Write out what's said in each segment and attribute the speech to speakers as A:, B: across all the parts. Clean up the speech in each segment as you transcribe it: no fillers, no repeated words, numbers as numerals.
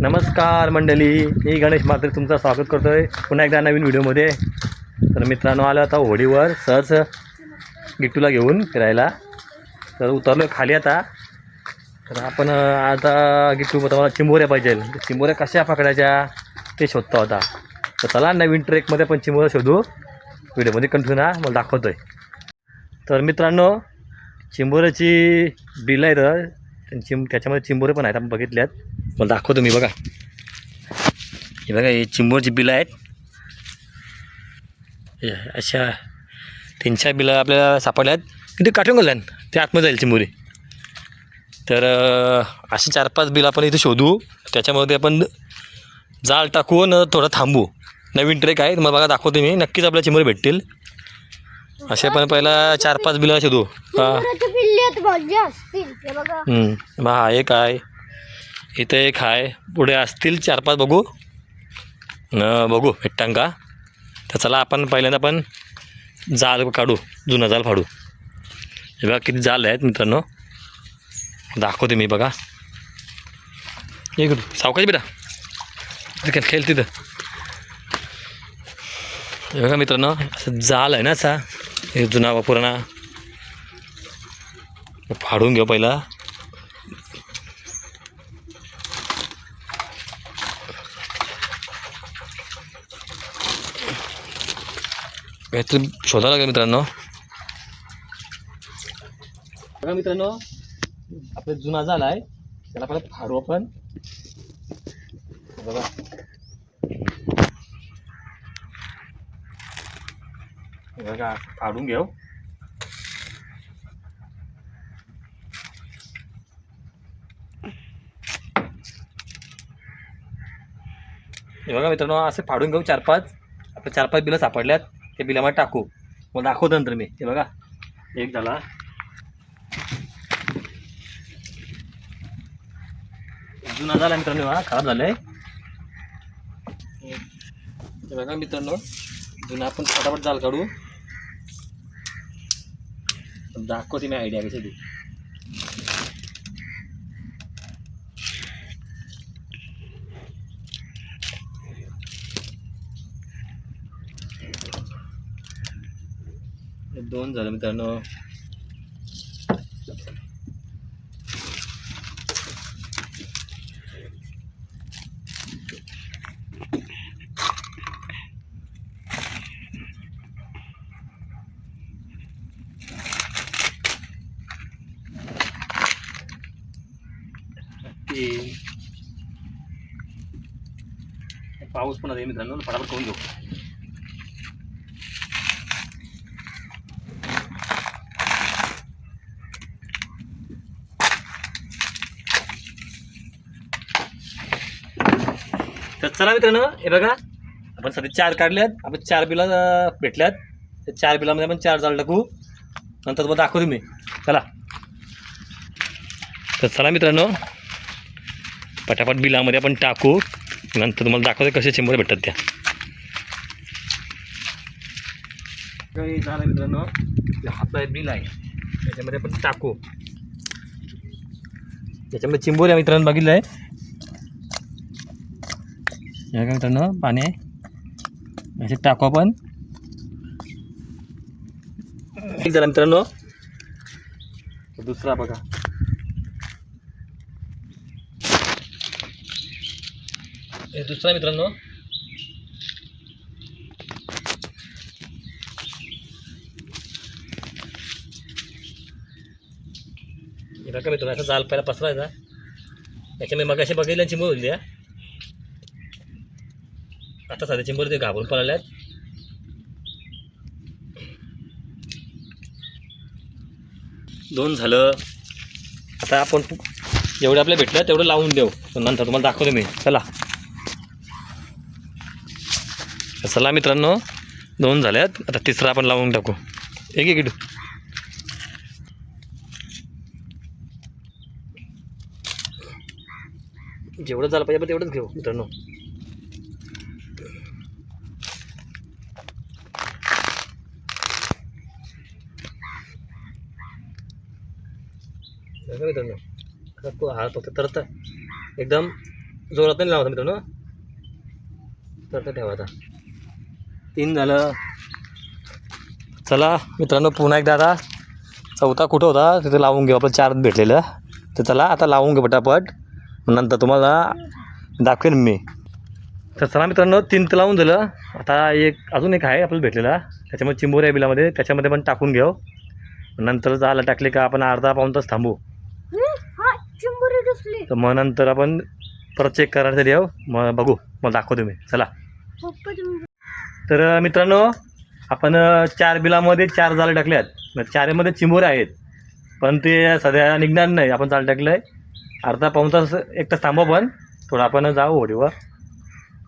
A: नमस्कार मंडळी, मी गणेश म्हात्रे तुमचं स्वागत करतो आहे पुन्हा एकदा नवीन व्हिडिओमध्ये. तर मित्रांनो, आलो आता होडीवर सहज गिट्टूला घेऊन फिरायला. तर उतरलो खाली आता. तर आपण आता गिट्टू मला चिंबोऱ्या पाहिजे. चिंबोऱ्या कशा पकडायच्या ते शोधतो होता. तर चला नवीन ट्रेकमध्ये पण चिंबोऱ्या शोधू. व्हिडिओमध्ये कंटिन्यू मला दाखवतो आहे. तर मित्रांनो, चिंबोऱ्याची बिलं आहेत. त्याच्यामध्ये चिंबोरे पण आहेत, आपण बघितल्यात. मला दाखवतो मी. बघा हे बघा, हे चिंबोरची बिलं आहेत. अशा 3-4 बिलं आपल्याला सापडल्यात. किती काठून गेल्यान ते आतमध्ये जाईल चिंबोरी. तर अशी 4-5 बिलं आपण इथे शोधू. त्याच्यामध्ये आपण जाळ टाकू न थोडं थांबू. नवीन ट्रेक आहे, मग बघा दाखवतो मी. नक्कीच आपल्याला चिंबोरी भेटतील. असे पण पहिला 4-5 बिलं शोधू. हा एक आहे, इथं एक आहे, पुढे असतील 4-5 बघू भेटतां का. तर चला आपण पहिल्यांदा पण जाळ काढू, जुना जाळ फाडू. हे बघा किती जाळ आहेत मित्रांनो, दाखवते मी. बघा एक सावकाश बेटा, तिथे खेळ तिथं. हे बघा मित्रांनो, असं जाळ आहे ना असा, हे जुना पुराणा. फाडून घेऊ पहिला. काहीतरी शोधावं लागेल मित्रांनो. बघा मित्रांनो, आपला जुना झाला आहे, त्याला परत फाडू आपण. बघा बघा, फाडून घेऊ. हे बघा मित्रांनो, असे फाडून घेऊ 4-5. आपल्या 4-5 बिलं सापडल्यात, ते बिलामध्ये टाकू. मग दाखवतो नंतर मी. हे बघा एक झाला. जुना झाला मित्रांनो, हा खराब झालाय. हे बघा मित्रांनो, जुना आपण फटाफट जाळ काढू. दाखवते मी आयडिया कशी ती. दोन झालं मित्रांनो. पाऊस पण आहे मित्रांनो, फटाफट करून घेऊ. तर चला मित्रांनो, हे बघा आपण सध्या 4 काढल्यात. आपण 4 बिला भेटल्यात. त्या 4 बिलामध्ये आपण 4 जाळ टाकू. नंतर तुम्हाला दाखवतो मी. चला. तर चला मित्रांनो, पटापट बिलामध्ये आपण टाकू. नंतर तुम्हाला दाखवतो कसे चिंबोरे भेटतात त्या. काही झालं मित्रांनो, आपला बिल आहे, त्याच्यामध्ये आपण टाकू. त्याच्यामध्ये चिंबोरे मित्रांनो बघितलं आहे. हे का मित्रांनो, पाणी आहे, असे टाकू आपण. एक झाला मित्रांनो. दुसरा बघा, हे दुसरा मित्रांनो. हे बघा मित्रांनो, असं जाल पहिला पसरायचा. त्याच्यामुळे मग असे बघितल्या चिंबोरी होती. आता साध्या चिंबोरी ते घाबरून पळाल्यात. दोन झालं. आता आपण जेवढे आपल्या भेटलं तेवढं लावून देऊ, नंतर तुम्हाला दाखवतो मी. चला. चला मित्रांनो, 2 झाल्यात. आता तिसरा आपण लावून टाकू. एक गिटू. जेवढं झालं पाहिजे तेवढंच घेऊ मित्रांनो. मित्रांनो, हा फक्त तरता एकदम जोरात नाही लावता मित्रांनो. तर ठेवा आता. 3 झालं. चला मित्रांनो पुन्हा एकदा आता चौथा कुठं होता तिथे लावून घेऊ आपण. 4 भेटलेलं. तर चला आता लावून घेऊ पटापट. नंतर तुम्हाला दाखवेन मी. तर चला मित्रांनो 3 तर लावून झालं. आता अजून एक आहे आपल्याला भेटलेला. त्याच्यामध्ये चिंबोऱ्या बिलामध्ये त्याच्यामध्ये पण टाकून घेऊ. नंतर जायला टाकले का आपण अर्धा पाऊण तास थांबू. तर मग नंतर आपण परत चेक करायचं येऊ. मग बघू, मग दाखवतो मी. चला. तर मित्रांनो आपण 4 बिलामध्ये 4 जाळे टाकल्यात. 4मध्ये चिंबोऱ्या आहेत पण ते सध्या निघणार नाही. आपण जाळं टाकलं आहे. अर्धा पाऊण तास 1 तास थांबू. पण थोडं आपण जाऊ होडीवर.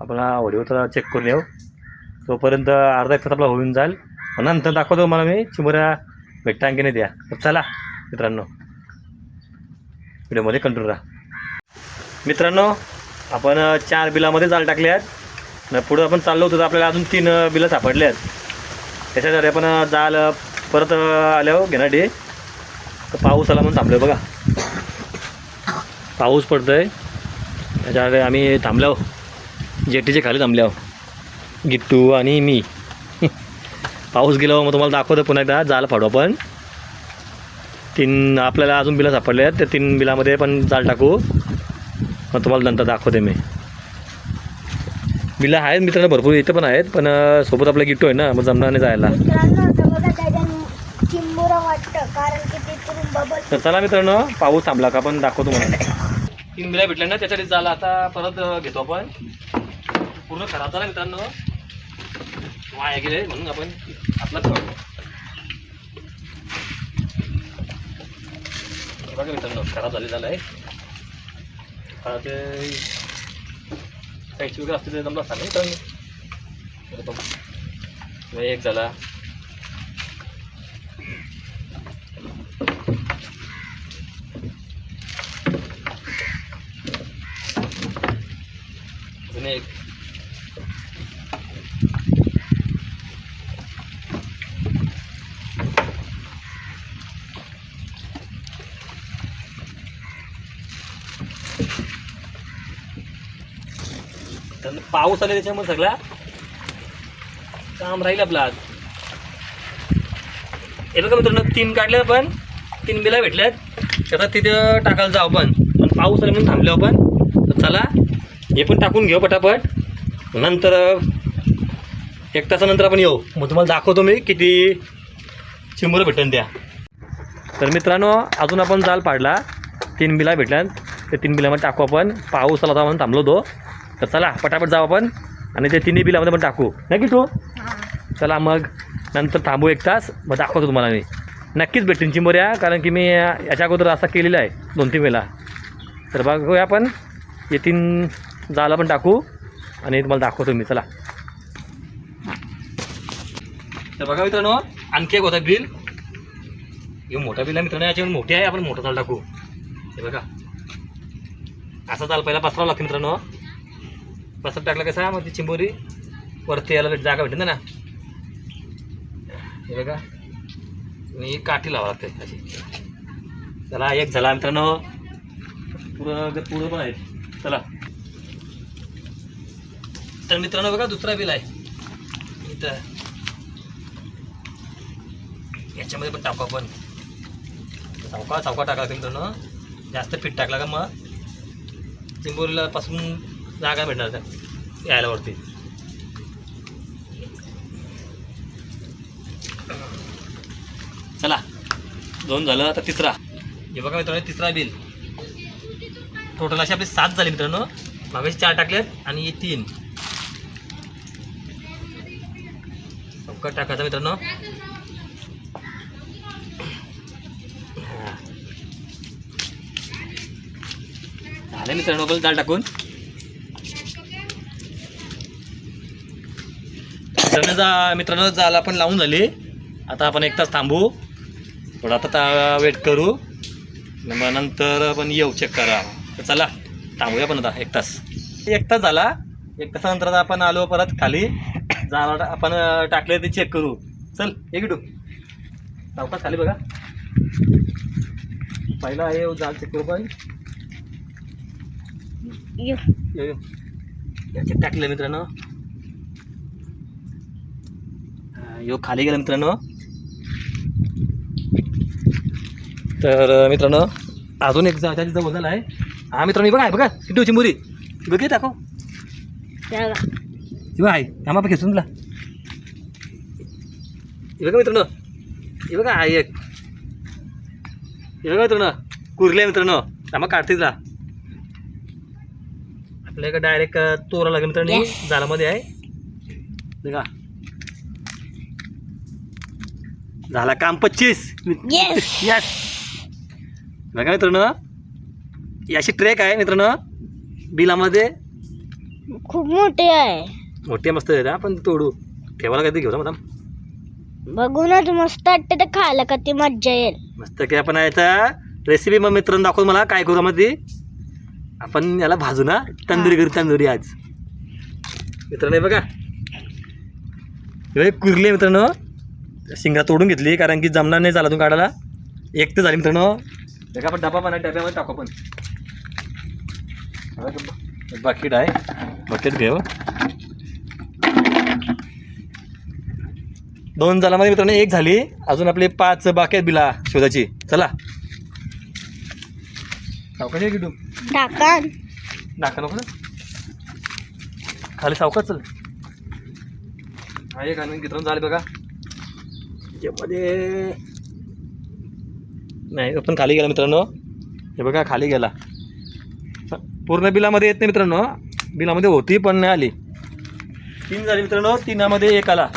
A: आपण होडीवर तर चेक करून येऊ. तोपर्यंत अर्धा 1 तास आपला होऊन जाईल. नंतर दाखवतो मला मी चिंबोऱ्या भेटता की नाही द्या. तर चला मित्रांनो व्हिडिओमध्ये कंट्रोल राहा. मित्रांनो आपण 4 बिलामध्ये जाळ टाकले आहेत. पुढं आपण चाललो होतो तर आपल्याला अजून 3 बिलं सापडले आहेत. त्याच्याद्वारे आपण जाळ परत आल्यावर घेण्यासाठी. तर पाऊस आला म्हणून थांबलो. बघा पाऊस पडतो आहे. त्याच्याकडे आम्ही थांबलो. जेटीचे खाली थांबलो गिट्टू आणि मी. पाऊस गेलो मग तुम्हाला दाखवतो पुन्हा एकदा जाळ फाडू आपण. 3 आपल्याला अजून बिलं सापडले आहेत. त्या 3 बिलामध्ये पण जाळ टाकू. मग तुम्हाला नंतर दाखवते मी. बिलं आहेत मित्रांनो भरपूर इथं पण आहेत. पण सोबत आपला गिट्टू आहे ना मग जमणार नाही जायला. तर चला मित्रांनो पाऊस थांबला का आपण दाखवतो मला. 3 बिला भेटल्या ना त्याच्यासाठी जाळं आता परत घेतो आपण. पूर्ण खराब झाला मित्रांनो. वाया गेले म्हणून आपण आपला ठेवतो. बघा मित्रांनो खराब झालं आहे. ते काहीची वगैरे असते ते जमला असता मित्रांनो. एक झाला. अजून एक. पाऊस आले त्याच्यामुळे सगळा काम राहील आपला आज. हे बघा मित्रांनो 3 काढले आपण. 3 बिला भेटल्यात. आता तिथं टाकायला जाऊ आपण. पण पाऊस आले म्हणून थांबले आपण. तर चला हे पण टाकून घेऊ पटापट. नंतर 1 तासानंतर आपण येऊ. मग तुम्हाला दाखवतो मी किती चिंबोरं भेटेन त्या. तर मित्रांनो अजून आपण जाळ पाडला. 3 बिला भेटल्यात. ते 3 बिलामध्ये टाकू आपण. पाऊस आला होता म्हणून थांबलो होतो. तर चला पटापट जाऊ आपण. आणि ते 3 बिलामध्ये पण टाकू नाही की तू. चला मग नंतर थांबू 1 तास. मग दाखवतो तुम्हाला मी. नक्कीच भेटेन चिंबोऱ्या. कारण की मी याच्या अगोदर असा केलेला आहे 2-3 वेळा. तर बघूया आपण. हे 3 जाळं पण टाकू आणि तुम्हाला दाखवतो मी. चला. तर बघा मित्रांनो आणखी एक होता बिल. हे मोठा बिल आहे मित्रांनो. याच्यावर मोठी आहे. आपण मोठं जाळ टाकू. हे बघा असा जाळ पहिला पसरावं लागतं मित्रांनो. पसर टाकला कसा मग ती चिंबोरी वरती यायला जागा भेटते ना. हे बघा मी काठी लावा लागते अशी. चला एक झाला मित्रांनो. पुढं पण आहे. चला. तर मित्रांनो बघा दुसरा बिल आहे इथं. याच्यामध्ये पण टाकू आपण. चौका टाका मित्रांनो. जास्त पीठ टाकला का मग चिंबोरीला पासून जागा भेटणार त्या यायला वरती. चला 2 झालं. आता तिसरा. हे बघा मित्रांनो 3रा बिल. टोटल असे आपले 7 झाले मित्रांनो. मागाशी 4 टाकलेत आणि 3. चौका टाकायचा मित्रांनो. झाले मित्रांनो बल डाळ टाकून. मित्रांनो जाळ आपण लावून झाली. आता आपण 1 तास थांबू. थोडा आता वेट करू. मग नंतर आपण येऊ चेक करा. तर चला थांबूया पण आता 1 तास. 1 तास झाला. 1 तासानंतर आता आपण आलो परत खाली. जाळ आपण टाकले ते चेक करू. चल एक गिटू सावकाश खाली बघा. पहिला आहे जाळ चेक करू पण.
B: यो
A: याच्यात टाकलं मित्रांनो. यो खाली गेला मित्रांनो. तर मित्रांनो अजून एक त्याची जवळ झाला आहे. हा मित्रांनो बघा बघा किती चिंबुरी बघ टाकू
B: त्याला
A: बघा आहे आम्हा पण खेचून तुला बघा मित्रांनो. हे बघा आहे एक हे बघा मित्रांनो कुरले मित्रांनो. आम्हा काढते तुला आपल्याकडे डायरेक्ट तोरा लागेल मित्रांनो. जालामध्ये आहे बघा. झाला काम 25. यस बघा मित्रांनो याची ट्रेक आहे मित्रांनो. बिलामध्ये
B: खूप मोठे आहे.
A: मोठी मस्त आहे आपण तोडू ठेवायला काहीतरी घेऊ मॅडम.
B: बघूनच मस्त वाटतं ते खायला का ती मज्जा येईल.
A: मस्त की आपण याचा रेसिपी मग मित्रांनो दाखवतो मला काय करू मध्ये. आपण याला भाजू ना तंदुरी करू तंदुरी आज मित्रांनो. बघा हे कुरली मित्रांनो. शिंगा तोडून घेतली कारण की जमणार नाही झाला तू काढायला. एक तर झाली मित्रांनो. बघा आपण डबा पण डब्यामध्ये टाकू आपण. बकेट आहे बकेट घेऊ. 2 जालामध्ये मित्रांनो 1 झाली. अजून आपले 5 बाकी आहेत बिला शोधाची. चला सावकाश किटू
B: ढाकण
A: टाका नको ना खाली सावकाश चल. हा एक आणि मित्रांनो झाले बघा. त्याच्यामध्ये नाही आपण खाली गेला मित्रांनो. हे बघा खाली गेला. पूर्ण बिलामध्ये येत नाही मित्रांनो. बिलामध्ये होती पण नाही आली. 3 झाली मित्रांनो. 3मध्ये 1 आला.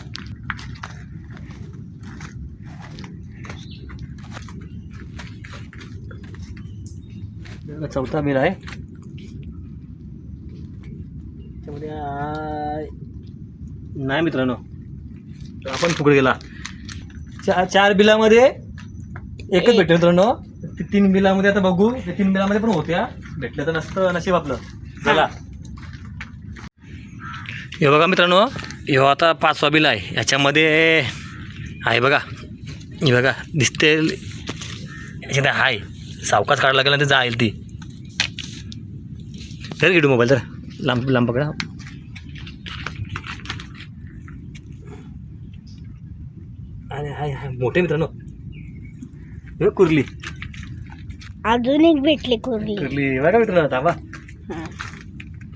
A: चौथा बिल आहे त्यामध्ये नाही मित्रांनो. आपण फुकट गेला. 4 बिलामध्ये एकच भेटते मित्रांनो. 3 बिलामध्ये आता बघू. 3 बिलामध्ये पण होत्या भेटलं तर नसतं नशीब आपलं. चला हे बघा मित्रांनो. हे आता 5वा बिल आहे. याच्यामध्ये आहे बघा. हे बघा दिसते याच्यामध्ये आहे. सावकाश काढायला लागेल ना ते जाईल ती. तर घेऊ मोबाईल तर लांब लांब पकडा. अरे हाय हाय मोठे मित्रांनो. हे कुरली
B: अजून एक भेटली कुरली.
A: कुरली बघा मित्रांनो. थांबा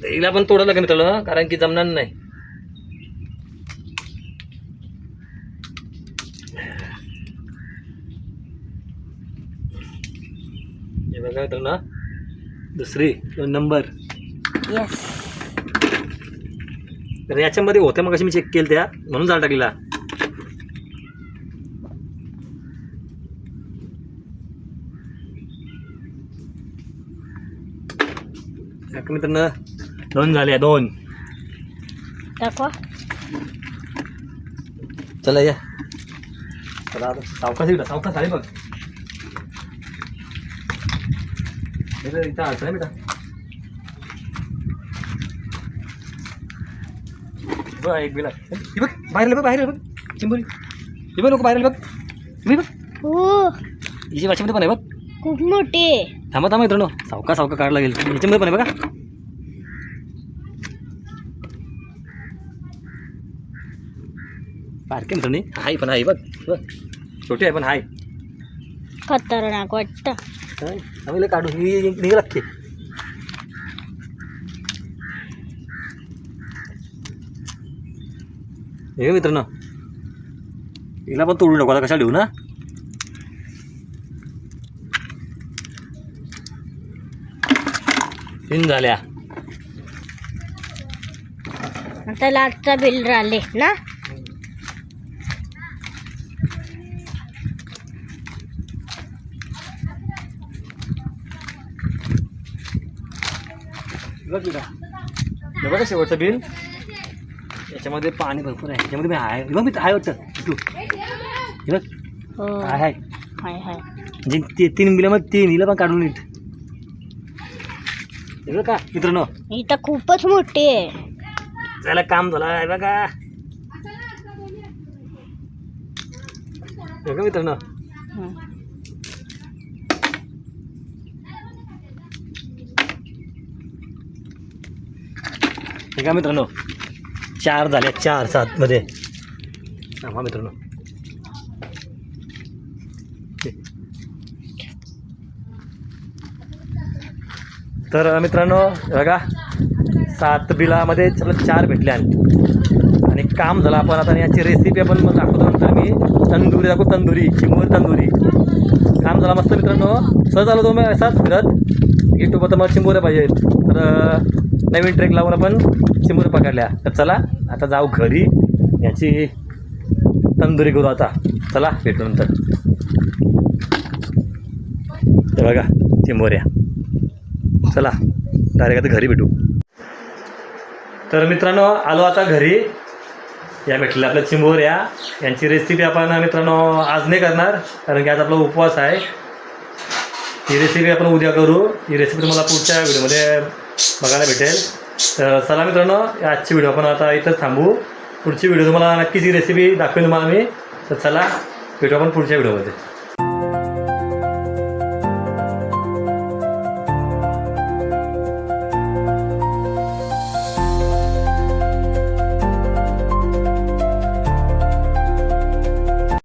A: हिला पण तोडायला लागेल मित्रांनो कारण की जमणार नाही. हे बघा मित्रांनो दुसरी 2 नंबर.
B: यस
A: तर याच्यामध्ये होत्या मग अशी मी चेक केलं त्या म्हणून जाळ टाकलेला. मित्रांनो 2 झाल्या 2.
B: दाखवा.
A: चला या चला आता सावकाश इकडं सावकाश आले बघ. इथं आलं नाही बेटा. बघ एक बिला हे बघ बाहेर बघ बाहेर बघ चिंबोरी. हे बघ लोक बाहेर बघ. तुम्ही बघ
B: हो
A: हिची वाशीमध्ये पण आहे बघ.
B: खूप मोठी आहे.
A: थांबा थांबा मित्रांनो सावका सावका काढला लागेल. याच्यामध्ये पण आहे बघा. बारके मित्रांनी आहे पण आहे बघ बघ छोटी आहे पण आहे.
B: खतरनाक वाटतं.
A: आम्ही काढू ही निघा लागते. हे मित्रांनो हिला पण तोडू नको आता कशाला लिहू ना. तीन झाल्या.
B: आता लास्टचा बिल राहिले ना.
A: बघ बघा शेवटचं बिल. याच्यामध्ये पाणी भरपूर आहे. याच्यामध्ये मी आहे बघ मी आहे वाटतं तू हे बघ
B: हो
A: आहे
B: हाय हाय.
A: म्हणजे ते 3 बिलामध्ये 3 हिला पण काढून येत. हे बघ का मित्रांनो
B: ही तर खूपच मोठी आहे.
A: त्याला काम झालं आहे बघा. बघा मित्रांनो ठीक आहे मित्रांनो, 4 झाल्या, 4 7मध्ये. हा मित्रांनो, तर मित्रांनो बघा 7 बिलामध्ये चला 4 भेटले आणि काम झालं. आपण आता याची रेसिपी आपण मग दाखवतो नंतर. मी तंदुरी दाखवतो, तंदुरी चिंबोरी तंदुरी. काम झाला मस्त मित्रांनो. सहज आलो तो मग असाच फिरत गिट्टू तर मग चिंबोऱ्या पाहिजे. तर नवीन ट्रेक लावून आपण चिंबोऱ्या पकडल्या. तर चला आता जाऊ घरी, याची तंदुरी करू आता. चला भेटू नंतर. तर बघा चिंबोऱ्या, चला डायरेक्ट आता घरी भेटू. तर मित्रांनो आलो आता घरी. या भेटल्या आपल्या चिंबोऱ्या. यांची रेसिपी आपण मित्रांनो आज नाही करणार, कारण की आज आपला उपवास आहे. ही रेसिपी आपण उद्या करू. ही रेसिपी तुम्हाला पुढच्या व्हिडिओमध्ये बघायला भेटेल. तर चला मित्रांनो, आजची व्हिडिओ आपण आता इथंच थांबू. पुढची व्हिडिओ तुम्हाला नक्कीच ही रेसिपी दाखवेन तुम्हाला मी. तर चला भेटू आपण पुढच्या व्हिडिओमध्ये.